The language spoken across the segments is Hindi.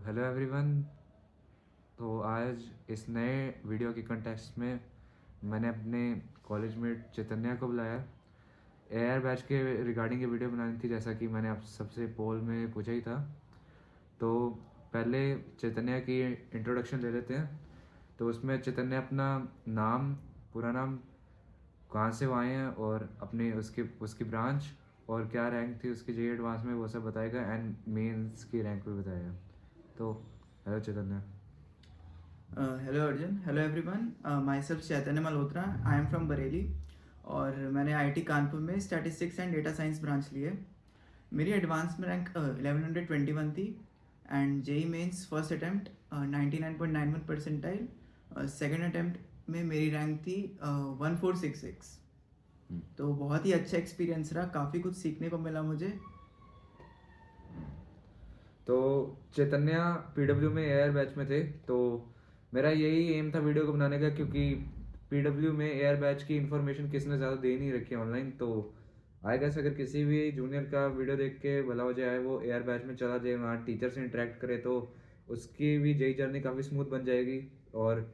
Hello everyone. तो आज इस नए वीडियो के कंटेक्स्ट में मैंने अपने कॉलेज मेट चैतन्या को बुलाया। एआर बैच के रिगार्डिंग ये वीडियो बनानी थी, जैसा कि मैंने आप सबसे पोल में पूछा ही था। तो पहले चैतन्या की इंट्रोडक्शन ले लेते हैं। तो उसमें चैतन्या अपना नाम, पूरा नाम, कहाँ से वो आए हैं और अपने उसकी उसकी ब्रांच और क्या रैंक थी उसकी जेई एडवांस में, वो सब बताएगा एंड मेंस की रैंक भी बताएगा। तो hello Chaitanya. Hello Arjun, hello everyone. Myself Chaitanya Malhotra, I am from Bareilly और मैंने आईआईटी कानपुर में statistics and data science branch ली है। मेरी एडवांस में रैंक 1121 थी and JEE Mains first attempt 99.91 percentile. Second attempt में मेरी रैंक थी 1466। तो बहुत ही अच्छा एक्सपीरियंस रहा, काफ़ी कुछ सीखने को मिला मुझे। तो चैतन्या पीडब्ल्यू में एआर बैच में थे, तो मेरा यही एम था वीडियो को बनाने का, क्योंकि पीडब्ल्यू में एआर बैच की इन्फॉर्मेशन किसने ज़्यादा दे नहीं रखी है ऑनलाइन। तो आई गेस अगर किसी भी जूनियर का वीडियो देख के भला हो जाए, वो एआर बैच में चला जाए, वहाँ टीचर से इंटरेक्ट करे, तो उसकी भी जेई जर्नी काफ़ी स्मूथ बन जाएगी और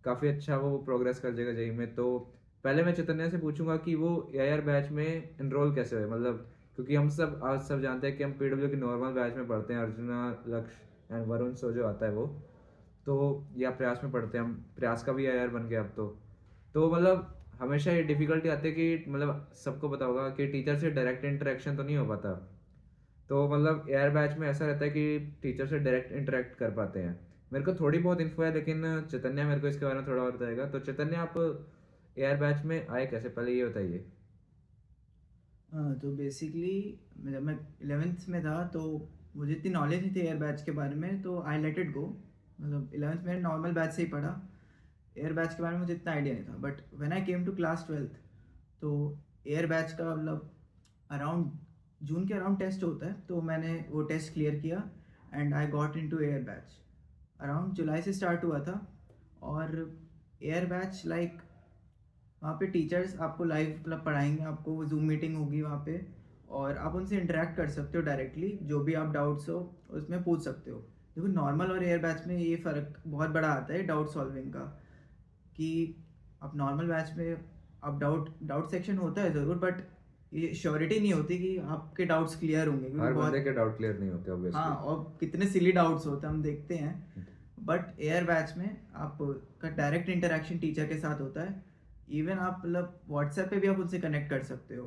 काफ़ी अच्छा वो प्रोग्रेस कर जाएगा जेई में। तो पहले मैं चैतन्या से पूछूंगा कि वो एआर बैच में इनरोल कैसे हुए, मतलब क्योंकि हम सब आज सब जानते हैं कि हम पीडब्ल्यू की नॉर्मल बैच में पढ़ते हैं, अर्जुना, लक्ष्य एंड वरुण सो जो आता है वो, तो या प्रयास में पढ़ते हैं हम। प्रयास का भी एआर बन गया अब तो मतलब हमेशा ये डिफिकल्टी आती है कि मतलब सबको पता होगा कि टीचर से डायरेक्ट इंटरेक्शन तो नहीं हो पाता। तो मतलब एआर बैच में ऐसा रहता है कि टीचर से डायरेक्ट इंटरेक्ट कर पाते हैं। मेरे को थोड़ी बहुत इन्फो है, लेकिन चैतन्य मेरे को इसके बारे में थोड़ा और बताएगा। तो चैतन्य, आप एआर बैच में आए कैसे, पहले ये बताइए। तो बेसिकली जब मैं 11th में था तो मुझे इतनी नॉलेज नहीं थी एयर बैच के बारे में, तो आई लेट इट गो। मतलब 11th में नॉर्मल बैच से ही पढ़ा। एयर बैच के बारे में मुझे इतना आइडिया नहीं था, but when I came to class 12th तो एयर बैच का मतलब अराउंड जून के अराउंड टेस्ट होता है, तो मैंने वो टेस्ट क्लियर किया and I got into air batch. Around जुलाई से स्टार्ट हुआ था और एयर बैच लाइक वहाँ पे टीचर्स आपको लाइव मतलब पढ़ाएंगे, आपको जूम मीटिंग होगी वहाँ पे और आप उनसे इंटरेक्ट कर सकते हो डायरेक्टली। जो भी आप डाउट्स हो उसमें पूछ सकते हो। देखो, नॉर्मल और एयर बैच में ये फ़र्क बहुत बड़ा आता है डाउट सॉल्विंग का, कि आप नॉर्मल बैच में आप डाउट सेक्शन होता है ज़रूर, बट ये श्योरिटी नहीं होती कि आपके डाउट्स क्लियर होंगे, क्योंकि हर बंदे बहुत, के डाउट क्लियर नहीं होते हाँ, ऑब्वियसली। और कितने सिली डाउट्स होते हैं हम देखते हैं। बट एयर बैच में आपका डायरेक्ट इंटरेक्शन टीचर के साथ होता है। इवन आप मतलब व्हाट्सएप पे भी आप उनसे कनेक्ट कर सकते हो।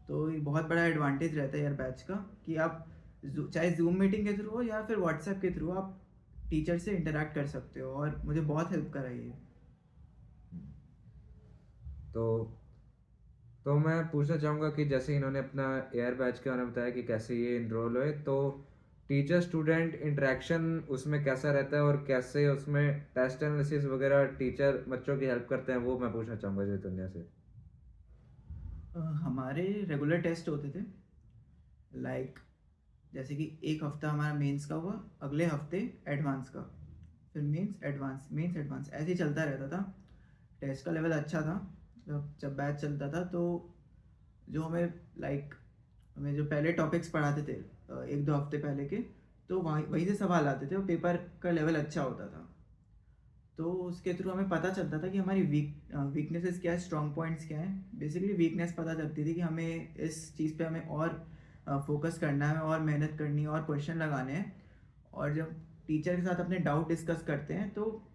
तो ये बहुत बड़ा एडवांटेज रहता है एयर बैच का, कि आप चाहे जूम मीटिंग के थ्रू हो या फिर व्हाट्सएप के थ्रू आप टीचर से इंटरेक्ट कर सकते हो, और मुझे बहुत हेल्प करा ये। तो तो मैं पूछना चाहूँगा कि जैसे इन्होंने अपना एयर बैच के बारे में बताया कि कैसे ये इनरोल हुए, तो टीचर स्टूडेंट इंटरेक्शन उसमें कैसा रहता है और कैसे उसमें टेस्ट एनालिसिस वगैरह टीचर बच्चों की हेल्प करते हैं, वो मैं पूछना चाहूँगा चैतन्या से। हमारे रेगुलर टेस्ट होते थे, लाइक जैसे कि एक हफ्ता हमारा मेंस का हुआ, अगले हफ्ते एडवांस का, फिर मेंस एडवांस ऐसे ही चलता रहता था। टेस्ट का लेवल अच्छा था। जब बैच चलता था तो जो हमें लाइक हमें जो पहले टॉपिक्स पढ़ाते थे एक दो हफ्ते पहले के, तो वहीं से सवाल आते थे और पेपर का लेवल अच्छा होता था। तो उसके थ्रू हमें पता चलता था कि हमारी वीकनेसेस क्या है, स्ट्रॉन्ग पॉइंट्स क्या है। बेसिकली वीकनेस पता चलती थी कि हमें इस चीज़ पे हमें और फोकस करना है और मेहनत करनी है और क्वेश्चन लगाने हैं। और जब टीचर के साथ अपने डाउट डिस्कस करते हैं तो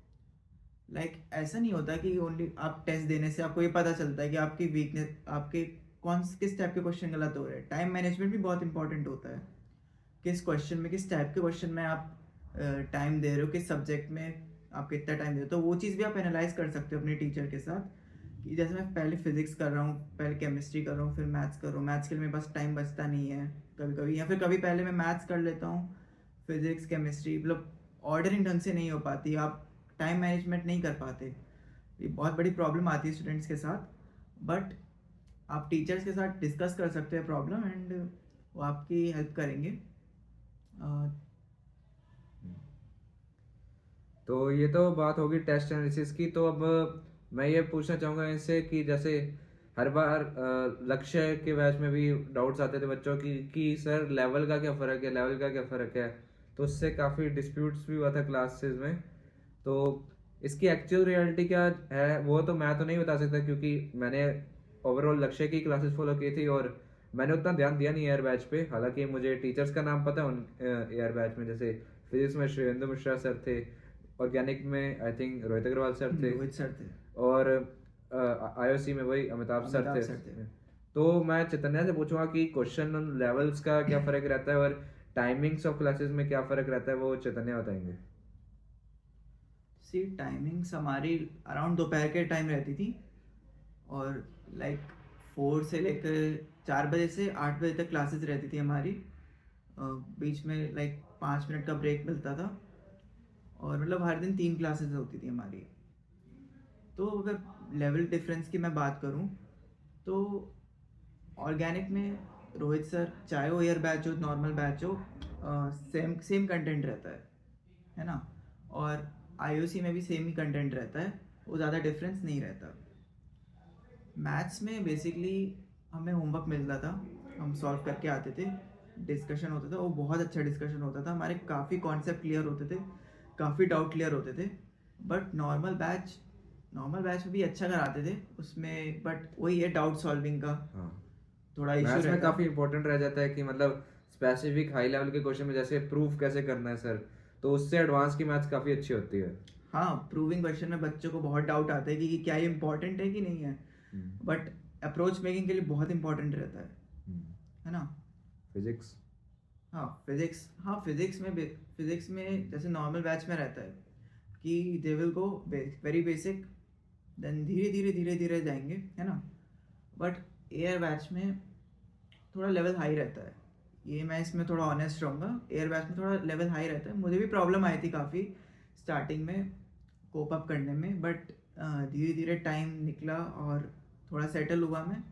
ऐसा नहीं होता कि ओनली आप टेस्ट देने से आपको ये पता चलता है कि आपकी वीकनेस, आपके कौन किस टाइप के क्वेश्चन गलत हो रहे हैं। टाइम मैनेजमेंट भी बहुत इंपॉर्टेंट होता है। किस क्वेश्चन में, किस टाइप के क्वेश्चन में आप टाइम दे रहे हो, किस सब्जेक्ट में आप कितना टाइम दे रहे हो, तो वो चीज़ भी आप एनालाइज कर सकते हो अपने टीचर के साथ। कि जैसे मैं पहले फिजिक्स कर रहा हूँ, पहले केमिस्ट्री कर रहा हूँ, फिर मैथ्स कर रहा हूँ। मैथ्स के लिए मेरे पास टाइम बचता नहीं है कभी कभी, या फिर कभी पहले मैं मैथ्स कर लेता हूँ, फिजिक्स केमिस्ट्री मतलब ऑर्डरिंग ढंग से नहीं हो पाती, आप टाइम मैनेजमेंट नहीं कर पाते। ये बहुत बड़ी प्रॉब्लम आती है स्टूडेंट्स के साथ। बट आप टीचर्स के साथ डिस्कस कर सकते हैं प्रॉब्लम एंड वो आपकी हेल्प करेंगे। तो ये तो बात होगी टेस्ट एनालिसिस की। तो अब मैं ये पूछना चाहूँगा इनसे कि जैसे हर बार लक्ष्य के बैच में भी डाउट्स आते थे बच्चों की कि सर लेवल का क्या फ़र्क है, लेवल का क्या फ़र्क है। तो उससे काफ़ी डिस्प्यूट्स भी हुआ था क्लासेस में। तो इसकी एक्चुअल रियलिटी क्या है वो तो मैं तो नहीं बता सकता, क्योंकि मैंने ओवरऑल लक्ष्य की क्लासेस फॉलो की थी और मैंने उतना ध्यान दिया नहीं एयर बैच पे। हालांकि मुझे टीचर्स का नाम पता है उन एयर बैच में, जैसे फिजिक्स में श्रीवेंद्र मिश्रा सर थे, ऑर्गेनिक में I think Rohit Agrawal sir थे, रोहित सर थे, और आईओसी में वही अमिताभ सर अमिताभ थे। सर थे। तो मैं चैतन्या से पूछूंगा कि क्वेश्चन लेवल्स का क्या फ़र्क रहता है और टाइमिंग्स ऑफ क्लासेस में क्या फ़र्क रहता है, वो चैतन्या बताएंगे। सी टाइमिंग्स हमारी अराउंड दोपहर के टाइम रहती थी, और लाइक 4 से लेकर 4 बजे से 8 बजे तक क्लासेस रहती थी हमारी। बीच में लाइक 5 मिनट का ब्रेक मिलता था, और मतलब हर दिन 3 क्लासेस होती थी हमारी। तो अगर लेवल डिफरेंस की मैं बात करूं तो ऑर्गेनिक में रोहित सर, चाहे वो एयर बैच हो नॉर्मल बैच हो, सेम सेम कंटेंट रहता है ना। और आईओसी में भी सेम ही कंटेंट रहता है, वो ज़्यादा डिफरेंस नहीं रहता। मैथ्स में बेसिकली हमें होमवर्क मिलता था, हम सॉल्व करके आते थे, डिस्कशन होता था, वो बहुत अच्छा डिस्कशन होता था, हमारे काफ़ी कॉन्सेप्ट क्लियर होते थे, काफ़ी डाउट क्लियर होते थे। बट नॉर्मल बैच में भी अच्छा कराते थे उसमें, बट वही है डाउट सॉल्विंग का हाँ, थोड़ा इशू मैथ्स में रहता काफ़ी है। इंपॉर्टेंट रह जाता है कि मतलब स्पेसिफिक हाई लेवल के क्वेश्चन में जैसे प्रूफ कैसे करना है सर, तो उससे एडवांस की मैथ्स काफ़ी अच्छी होती है। हाँ, प्रूविंग क्वेश्चन में बच्चों को बहुत डाउट आता है कि क्या ये इंपॉर्टेंट है कि नहीं है, बट अप्रोच मेकिंग के लिए बहुत इंपॉर्टेंट रहता है ना। फिजिक्स। हाँ फिजिक्स में जैसे नॉर्मल बैच में रहता है कि they will go very basic, then धीरे धीरे जाएंगे, है ना। बट एयर बैच में थोड़ा लेवल हाई रहता है, ये मैं इसमें थोड़ा ऑनेस्ट रहूँगा, एयर बैच में थोड़ा लेवल हाई रहता है। मुझे भी प्रॉब्लम आई थी काफ़ी स्टार्टिंग में कोप अप करने में, बट धीरे धीरे टाइम निकला और थोड़ा सेटल हुआ मैं।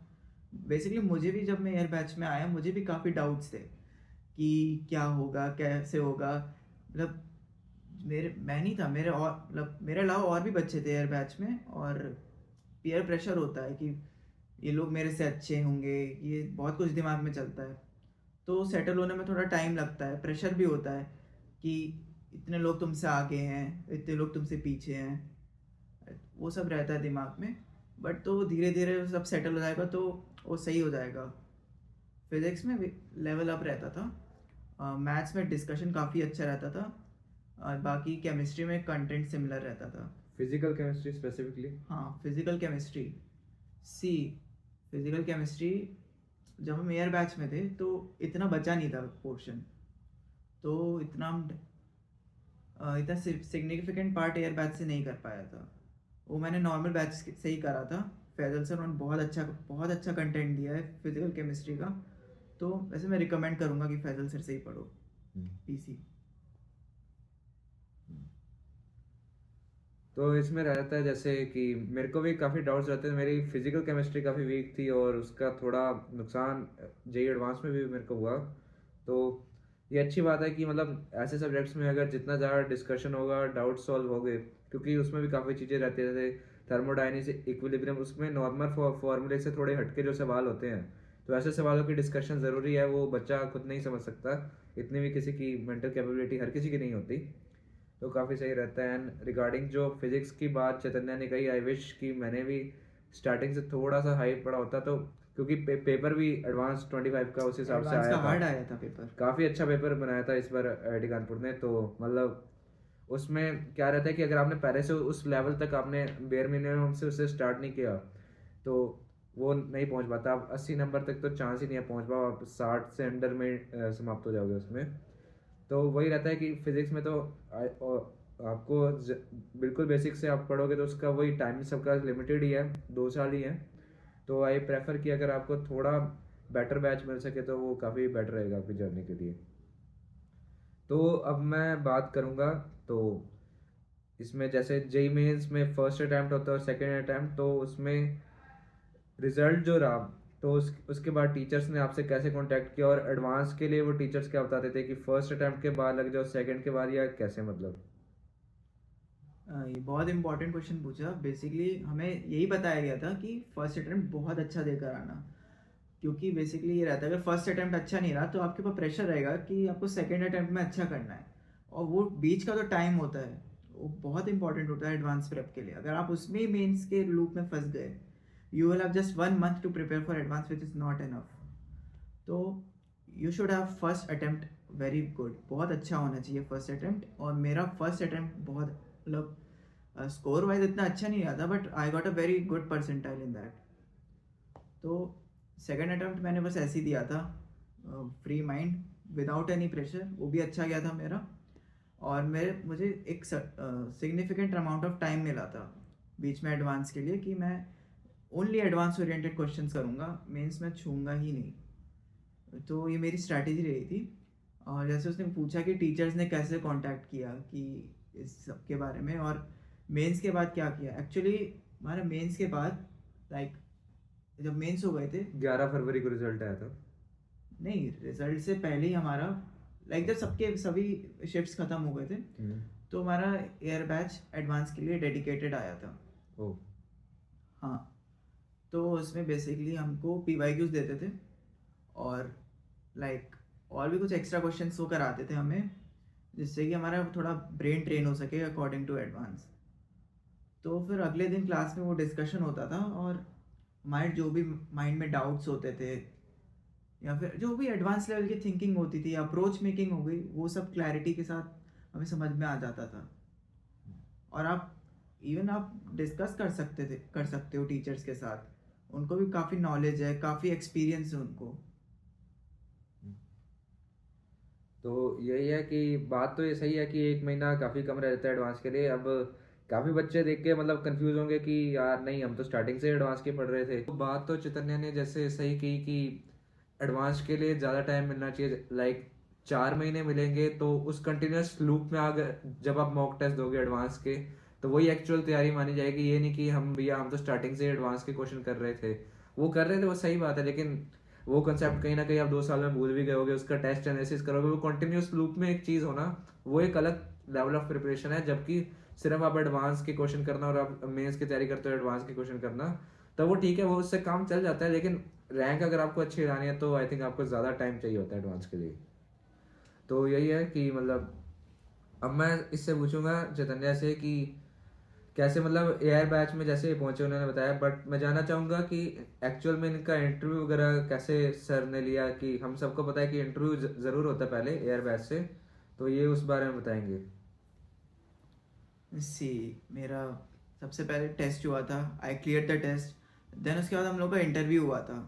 बेसिकली मुझे भी जब मैं एयर बैच में आया मुझे भी काफ़ी डाउट्स थे कि क्या होगा कैसे होगा, मतलब मैं नहीं था, मेरे और मतलब मेरे अलावा और भी बच्चे थे एयर बैच में, और पीयर प्रेशर होता है कि ये लोग मेरे से अच्छे होंगे, ये बहुत कुछ दिमाग में चलता है। तो सेटल होने में थोड़ा टाइम लगता है, प्रेशर भी होता है कि इतने लोग तुमसे आगे हैं, इतने लोग तुमसे पीछे हैं, वो सब रहता है दिमाग में। बट तो धीरे धीरे सब सेटल हो जाएगा तो वो सही हो जाएगा। फिज़िक्स में लेवल अप रहता था, मैथ्स में डिस्कशन काफ़ी अच्छा रहता था, और बाकी केमिस्ट्री में कंटेंट सिमिलर रहता था। Physical chemistry specifically. हाँ फिज़िकल केमिस्ट्री, सी फिज़िकल केमिस्ट्री जब हम एयर बैच में थे तो इतना बचा नहीं था पोर्शन, तो इतना सिग्निफिकेंट पार्ट एयर बैच से नहीं कर पाया था, वो मैंने नॉर्मल बैच से ही करा था। फैजल सर उन्होंने बहुत अच्छा कंटेंट दिया है फिजिकल केमिस्ट्री का, तो वैसे मैं रिकमेंड करूँगा कि फैजल सर से ही पढ़ो पीसी। तो इसमें रहता है जैसे कि मेरे को भी काफ़ी डाउट्स रहते थे, मेरी फिजिकल केमिस्ट्री काफ़ी वीक थी और उसका थोड़ा नुकसान जेई एडवांस में भी मेरे को हुआ। तो ये अच्छी बात है कि मतलब ऐसे सब्जेक्ट्स में अगर जितना ज़्यादा डिस्कशन होगा डाउट सॉल्व हो गए, क्योंकि उसमें भी काफ़ी चीज़ें रहती है जैसे थर्मोडायनेमिक्स, इक्विलिब्रियम, उसमें नॉर्मल फॉर्मूले से थोड़े हटके जो सवाल होते हैं, तो ऐसे सवालों की डिस्कशन ज़रूरी है, वो बच्चा खुद नहीं समझ सकता, इतनी भी किसी की मेंटल कैपेबिलिटी हर किसी की नहीं होती। तो काफ़ी सही रहता है। एंड रिगार्डिंग जो फिजिक्स की बात चैतन्य ने कही, आई विश कि मैंने भी स्टार्टिंग से थोड़ा सा हाई पढ़ा होता, तो क्योंकि पेपर भी एडवांस 25 का उस हिसाब से एडवांस आया का था। हार्ड आया था पेपर। काफ़ी अच्छा पेपर बनाया था इस बार आईआईटी कानपुर ने। तो मतलब उसमें क्या रहता है कि अगर आपने पहले से उस लेवल तक आपने बेयर मिनिमम से उससे स्टार्ट नहीं किया तो वो नहीं पहुंच पाता। आप 80 नंबर तक तो चांस ही नहीं है पहुंच पाओ, आप 60 से अंडर में समाप्त हो जाओगे उसमें। तो वही रहता है कि फिजिक्स में तो आपको बिल्कुल बेसिक से आप पढ़ोगे तो उसका वही टाइम सबका लिमिटेड ही है, 2 साल ही है। तो आई प्रेफर कि अगर आपको थोड़ा बेटर बैच मिल सके तो वो काफ़ी बेटर रहेगा आपकी जर्नी के लिए। तो अब मैं बात करूँगा, तो इसमें जैसे जेई मेंस में फर्स्ट अटैम्प्ट होता है और सेकेंड अटैम्प्ट, तो उसमें रिजल्ट जो रहा, तो उसके बाद टीचर्स ने आपसे कैसे कांटेक्ट किया और एडवांस के लिए वो टीचर्स क्या बताते थे कि फर्स्ट अटैम्प्ट के बाद लग जाओ, सेकंड के बाद, या कैसे मतलब। ये बहुत इंपॉर्टेंट क्वेश्चन पूछा। बेसिकली हमें यही बताया गया था कि फर्स्ट अटेम्प्ट बहुत अच्छा देकर आना, क्योंकि बेसिकली ये रहता है अगर फर्स्ट अटेम्प्ट अच्छा नहीं रहा तो आपके पास प्रेशर रहेगा कि आपको सेकंड अटेम्प्ट में अच्छा करना है। और वो बीच का जो टाइम होता है वो बहुत इंपॉर्टेंट होता है एडवांस प्रेप के लिए। अगर आप उसमें ही मेंस के लूप में फंस गए, you will have just 1 month to prepare for advance which is not enough. तो you should have first attempt very good, बहुत अच्छा होना चाहिए फर्स्ट अटेम्प्ट। और मेरा फर्स्ट अटेम्प्ट बहुत मतलब स्कोर वाइज इतना अच्छा नहीं आया था, but I got a very good percentile in that. तो सेकेंड अटेम्प्ट मैंने बस ऐसे ही दिया था, free mind without any pressure, वो भी अच्छा गया था मेरा। और मुझे एक सिग्निफिकेंट अमाउंट ऑफ टाइम मिला था बीच में एडवांस के लिए कि मैं ओनली एडवांस ओरिएंटेड क्वेश्चंस करूँगा, मेंस में छूँगा ही नहीं। तो ये मेरी स्ट्रैटेजी रही थी। और जैसे उसने पूछा कि टीचर्स ने कैसे कांटेक्ट किया कि इस सब के बारे में, और मेंस के बाद क्या किया। एक्चुअली हमारा मेंस के बाद लाइक जब मेंस हो गए थे, 11 फरवरी को रिजल्ट आया था। नहीं रिजल्ट से पहले ही हमारा लाइक जब सबके सभी शिफ्ट्स खत्म हो गए थे, तो हमारा एयर बैच एडवांस के लिए डेडिकेटेड आया था। ओ हाँ, तो उसमें बेसिकली हमको PYQs देते थे और लाइक और भी कुछ एक्स्ट्रा क्वेश्चंस वो कराते थे हमें, जिससे कि हमारा थोड़ा ब्रेन ट्रेन हो सके अकॉर्डिंग टू एडवांस। तो फिर अगले दिन क्लास में वो डिस्कशन होता था, और हमारे जो भी माइंड में डाउट्स होते थे या फिर जो भी एडवांस लेवल की थिंकिंग होती थी, अप्रोच मेकिंग हो गई, वो सब क्लैरिटी के साथ हमें समझ में आ जाता था। और आप डिस्कस कर सकते हो टीचर्स के साथ, उनको भी काफ़ी नॉलेज है, काफ़ी एक्सपीरियंस है उनको। तो यही है कि बात तो ये सही है कि 1 महीना काफ़ी कम रहता है एडवांस के लिए। अब काफ़ी बच्चे देख के मतलब कंफ्यूज होंगे कि यार नहीं, हम तो स्टार्टिंग से एडवांस के पढ़ रहे थे। तो बात तो चैतन्य ने जैसे सही की कि एडवांस के लिए ज़्यादा टाइम मिलना चाहिए, लाइक 4 महीने मिलेंगे तो उस कंटिन्यूस लूप में अगर जब आप मॉक टेस्ट दोगे एडवांस के, तो वही एक्चुअल तैयारी मानी जाएगी। ये नहीं कि हम भैया हम तो स्टार्टिंग से एडवांस के क्वेश्चन कर रहे थे, वो कर रहे थे, वो सही बात है, लेकिन वो कंसेप्ट कहीं ना कहीं आप 2 साल में भूल भी गए होगे, उसका टेस्ट एनालिसिस करोगे, वो कंटिन्यूस लूप में एक चीज़ होना, वो एक अलग लेवल ऑफ प्रिपरेशन है। जबकि सिर्फ आप एडवांस के क्वेश्चन करना और आप मेंस की तैयारी करते हो एडवांस के क्वेश्चन करना, तो वो ठीक है, वो उससे काम चल जाता है। लेकिन रैंक अगर आपको अच्छी लानी है तो आई थिंक आपको ज़्यादा टाइम चाहिए होता है एडवांस के लिए। तो यही है कि मतलब अब मैं इससे पूछूंगा चैतन्य से कि कैसे मतलब एआई बैच में जैसे पहुंचे उन्होंने बताया, बट मैं जानना चाहूँगा कि एक्चुअल में इनका इंटरव्यू वगैरह कैसे सर ने लिया। कि हम सबको पता है कि इंटरव्यू ज़रूर होता है पहले एयर बैच से, तो ये उस बारे में बताएंगे। सी मेरा सबसे पहले टेस्ट हुआ था, I clear the test. Then उसके बाद हम लोग का इंटरव्यू हुआ था,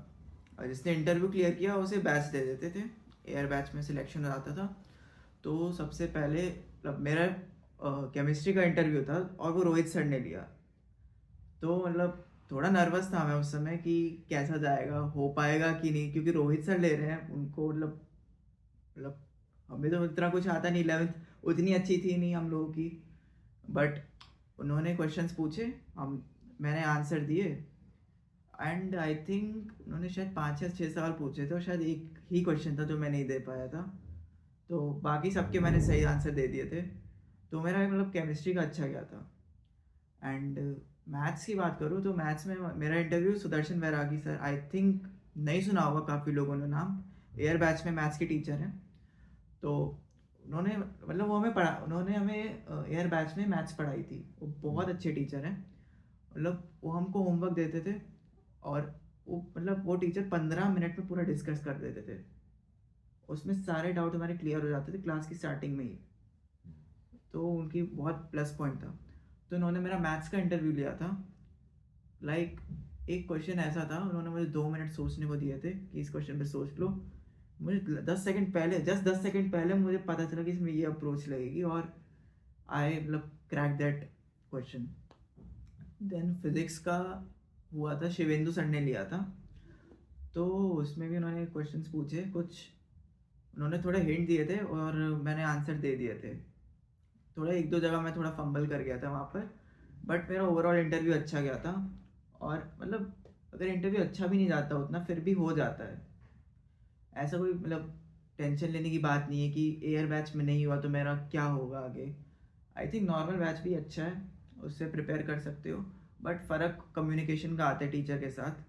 और जिसने इंटरव्यू क्लियर किया उसे बैच दे देते थे, एयर बैच में सिलेक्शन हो जाता था। तो सबसे पहले मतलब मेरा केमिस्ट्री का इंटरव्यू था, और वो रोहित सर ने लिया। तो मतलब थोड़ा नर्वस था मैं उस समय कि कैसा जाएगा, हो पाएगा कि नहीं, क्योंकि रोहित सर ले रहे हैं, उनको मतलब हमें तो इतना कुछ आता नहीं, 11th उतनी अच्छी थी नहीं हम लोगों की। बट उन्होंने क्वेश्चंस पूछे, हम मैंने आंसर दिए, एंड आई थिंक उन्होंने शायद 5 या 6 सवाल पूछे थे, और शायद एक ही क्वेश्चन था जो मैं नहीं दे पाया था, तो बाकी सबके मैंने सही आंसर दे दिए थे। तो मेरा मतलब केमिस्ट्री का अच्छा गया था। एंड मैथ्स की बात करूँ तो मैथ्स में मेरा interview Sudarshan Bairagi sir, I think नहीं सुना होगा काफ़ी लोगों ने नाम, एयर बैच में मैथ्स के टीचर हैं। तो उन्होंने मतलब वो हमें पढ़ा, उन्होंने हमें एयर बैच में मैथ्स पढ़ाई थी, वो बहुत अच्छे टीचर हैं। मतलब वो हमको होमवर्क देते थे, और वो मतलब वो टीचर 15 मिनट में पूरा डिस्कस कर देते थे, उसमें सारे डाउट हमारे क्लियर हो जाते थे क्लास की स्टार्टिंग में ही। तो उनकी बहुत प्लस पॉइंट था। तो उन्होंने मेरा मैथ्स का इंटरव्यू लिया था। लाइक एक क्वेश्चन ऐसा था, उन्होंने मुझे 2 मिनट सोचने को दिए थे कि इस क्वेश्चन पे सोच लो। मुझे 10 सेकंड पहले, जस्ट 10 सेकंड पहले मुझे पता चला कि इसमें ये अप्रोच लगेगी, और आई मतलब crack that question. Then physics का हुआ था, शिवेंदु सर ने लिया था। तो उसमें भी उन्होंने क्वेश्चंस पूछे कुछ, उन्होंने थोड़े हिंट दिए थे और मैंने आंसर दे दिए थे। थोड़ा एक दो जगह मैं थोड़ा फंबल कर गया था वहाँ पर, बट मेरा ओवरऑल इंटरव्यू अच्छा गया था। और मतलब अगर इंटरव्यू अच्छा भी नहीं जाता उतना, फिर भी हो जाता है, ऐसा कोई मतलब टेंशन लेने की बात नहीं है कि एयर बैच में नहीं हुआ तो मेरा क्या होगा आगे। आई थिंक नॉर्मल बैच भी अच्छा है, उससे प्रिपेयर कर सकते हो। बट फ़र्क कम्युनिकेशन का आता है टीचर के साथ,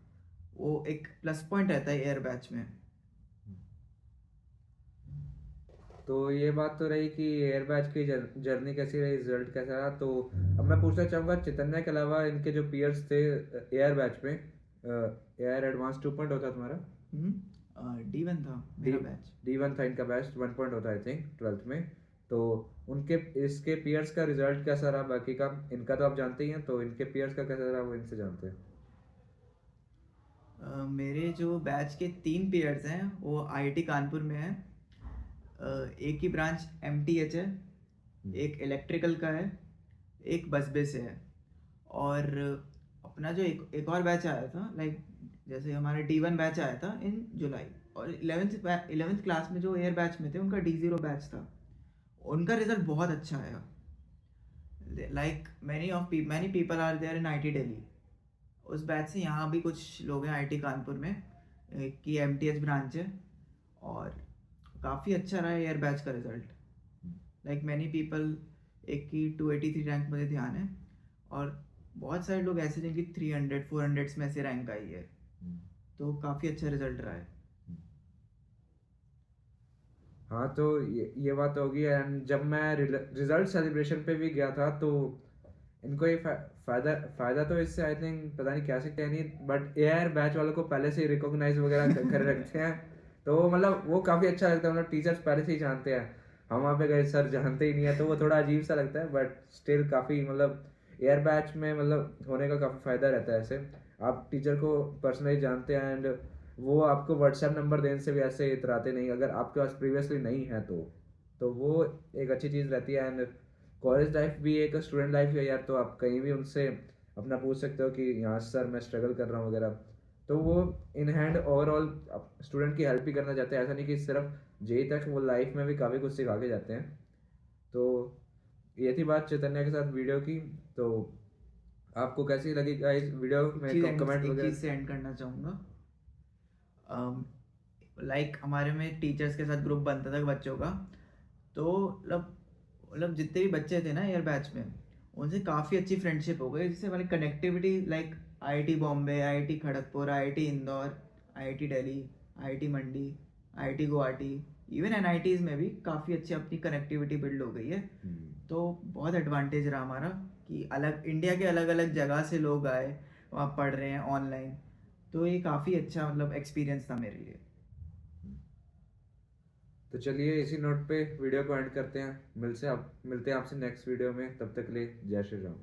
वो एक प्लस पॉइंट रहता है एयर बैच में। तो ये बात तो रही कि एयर बैच की जर्नी कैसी रही, रिजल्ट कैसा रहा। तो अब मैं पूछना चाहूँगा चैतन्य के अलावा इनके जो पीयर्स थे एयर बैच में, एयर एडवांस 2.0 था तुम्हारा, D1 था डी मेरा बैच। D1 था इनका बैच, 1.0 था आई थिंक 12th में। तो उनके इसके पीयर्स का रिजल्ट कैसा रहा बाकी का, इनका तो आप जानते ही हैं, तो इनके पीयर्स का कैसा रहा वो इनसे जानते हैं। मेरे जो बैच के 3 पीरियड्स हैं वो आईआईटी कानपुर में है। एक की ब्रांच एमटीएच है, एक इलेक्ट्रिकल का है, एक बसबे से है। और अपना जो एक और बैच आया था, लाइक जैसे हमारा D1 बैच आया था इन जुलाई, और 11th क्लास में जो एयर बैच में थे उनका D0 बैच था, उनका रिजल्ट बहुत अच्छा आया। Like many people are there in IIT Delhi. उस बैच से यहाँ भी कुछ लोग हैं आईटी कानपुर में, एक की एमटीएच ब्रांच है, और काफ़ी अच्छा रहा है एयर बैच का रिजल्ट। लाइक मैनी पीपल, एक की 283 रैंक मुझे ध्यान है, और बहुत सारे लोग ऐसे जिनकी 300 400 में से रैंक आई है। तो काफ़ी अच्छा रिजल्ट रहा है। हाँ तो ये बात तो होगी। एंड जब मैं रिजल्ट सेलिब्रेशन पे भी गया था तो इनको ये फायदा फायदा तो इससे आई थिंक पता नहीं क्या सकते हैं नहीं, बट एयर बैच वालों को पहले से ही रिकॉग्नाइज वगैरह कर रखते हैं। तो मतलब वो काफ़ी अच्छा लगता है, मतलब टीचर्स पहले से ही जानते हैं। हम वहाँ पे गए सर जानते ही नहीं है, तो वो थोड़ा अजीब सा लगता है, बट स्टिल काफ़ी मतलब एयर बैच में मतलब होने का काफ़ी फ़ायदा रहता है। ऐसे आप टीचर को पर्सनली जानते हैं एंड वो आपको व्हाट्सएप नंबर देने से भी ऐसे इतराते नहीं अगर आपके पास प्रीवियसली नहीं है तो वो एक अच्छी चीज़ रहती है। एंड कॉलेज लाइफ भी एक स्टूडेंट लाइफ है यार, तो आप कहीं भी उनसे अपना पूछ सकते हो कि यहाँ सर मैं स्ट्रगल कर रहा हूँ वगैरह। तो वो इन हैंड ओवरऑल स्टूडेंट की हेल्प भी करना चाहते हैं, ऐसा नहीं कि सिर्फ जेई तक, वो लाइफ में भी काफ़ी कुछ सिखा के जाते हैं। तो ये थी बात चैतन्य के साथ वीडियो की। तो आपको कैसी लगी गाइस वीडियो में, कमेंट एक वगैरह। चीज़ से एंड करना चाहूँगा। लाइक हमारे में टीचर्स के साथ ग्रुप बनता था बच्चों का, तो मतलब जितने भी बच्चे थे ना एयर बैच में, उनसे काफ़ी अच्छी फ्रेंडशिप हो गई, जिससे हमारी connectivity like IIT Bombay, IIT Kharagpur, IIT Indore, IIT Delhi, IIT Mandi, IIT Guwahati, even NITs में भी काफ़ी अच्छी अपनी कनेक्टिविटी बिल्ड हो गई है। तो बहुत एडवांटेज रहा हमारा कि अलग इंडिया के अलग अलग जगह से लोग आए, वहाँ पढ़ रहे हैं ऑनलाइन। तो ये काफ़ी अच्छा मतलब एक्सपीरियंस था मेरे लिए। तो चलिए इसी नोट पे वीडियो को एंड करते हैं, मिलते हैं आपसे नेक्स्ट वीडियो में, तब तक के लिए जय श्री राम।